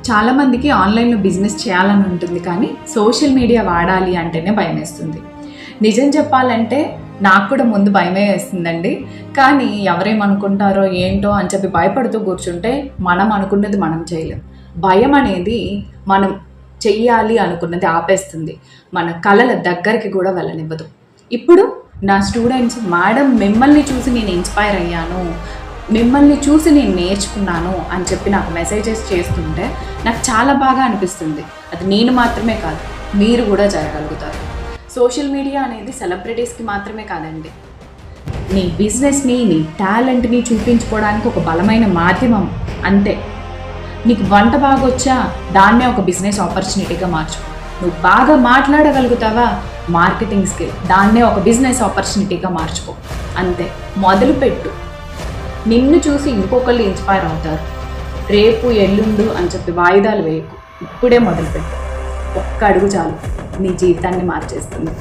చాలామందికి ఆన్లైన్లో బిజినెస్ చేయాలని ఉంటుంది, కానీ సోషల్ మీడియా వాడాలి అంటేనే భయం వేస్తుంది. నిజం చెప్పాలంటే నాకు కూడా ముందు భయమే వేస్తుందండి. కానీ ఎవరేమనుకుంటారో ఏంటో అని చెప్పి భయపడుతూ కూర్చుంటే మనం అనుకున్నది మనం చేయలేం. భయం అనేది మనం చెయ్యాలి అనుకున్నది ఆపేస్తుంది, మన కళల దగ్గరికి కూడా వెళ్ళనివ్వదు. ఇప్పుడు నా స్టూడెంట్స్, మేడం మిమ్మల్ని చూసి నేను ఇన్స్పైర్ అయ్యాను, మిమ్మల్ని చూసి నేను నేర్చుకున్నాను అని చెప్పి నాకు మెసేజెస్ చేస్తుంటే నాకు చాలా బాగా అనిపిస్తుంది. అది నేను మాత్రమే కాదు, మీరు కూడా చేయగలుగుతారు. సోషల్ మీడియా అనేది సెలబ్రిటీస్కి మాత్రమే కాదండి, నీ బిజినెస్ని, నీ టాలెంట్ని చూపించుకోవడానికి ఒక బలమైన మాధ్యమం. అంతే. నీకు వంట బాగా వచ్చా, దాన్నే ఒక బిజినెస్ ఆపర్చునిటీగా మార్చుకో. నువ్వు బాగా మాట్లాడగలుగుతావా, మార్కెటింగ్ స్కిల్, దాన్నే ఒక బిజినెస్ ఆపర్చునిటీగా మార్చుకో. అంతే, మొదలుపెట్టు. నిన్ను చూసి ఇంకొకళ్ళు ఇన్స్పైర్ అవుతారు. రేపు ఎల్లుండు అని చెప్పి వాయిదాలు వేయకు, ఇప్పుడే మొదలుపెట్టు. ఒక్క అడుగు చాలు, నీ జీవితాన్ని మార్చేస్తుంది.